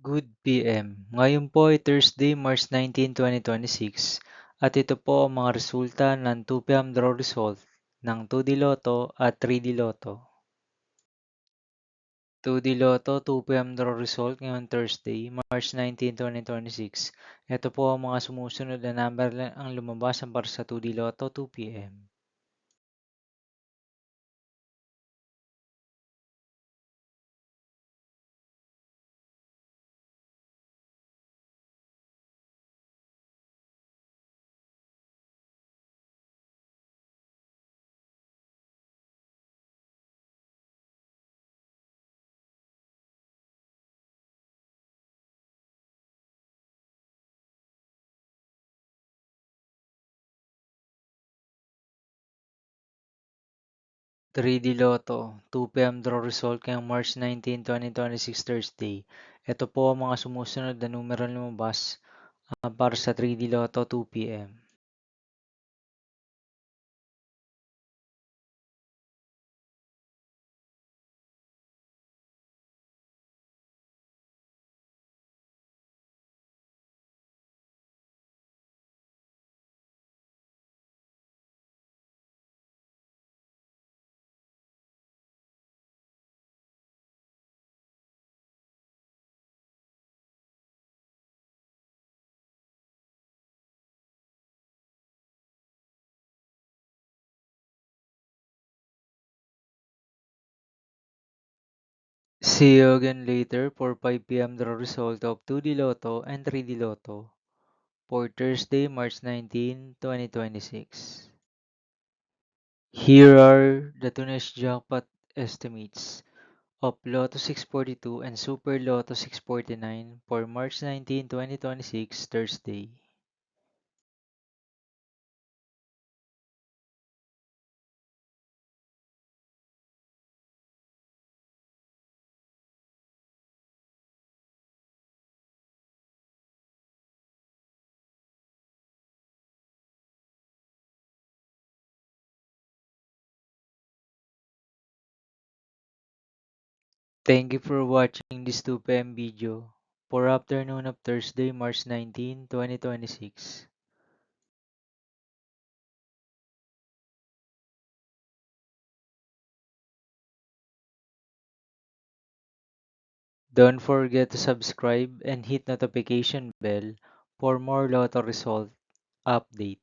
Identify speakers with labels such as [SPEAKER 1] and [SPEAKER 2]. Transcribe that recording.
[SPEAKER 1] Good PM. Ngayon po ay Thursday, March 19, 2026 at ito po ang mga resulta ng 2 PM draw result ng 2D Lotto at 3D Lotto. 2D Lotto 2 PM draw result ngayong Thursday, March 19, 2026. Ito po ang mga sumusunod na number ang lumabas para sa 2D Lotto 2 PM. 3D Lotto 2 PM draw result ngayong March 19, 2026 Thursday. Ito po ang mga sumusunod na numero lumabas para sa 3D Lotto 2 PM. See you again later for 5 PM the result of 2D Lotto and 3D Lotto for Thursday, March 19, 2026. Here are the today's jackpot estimates of Lotto 642 and Super Lotto 649 for March 19, 2026 Thursday. Thank you for watching this 2 PM video for afternoon of Thursday, March 19, 2026. Don't forget to subscribe and hit notification bell for more Lotto result update.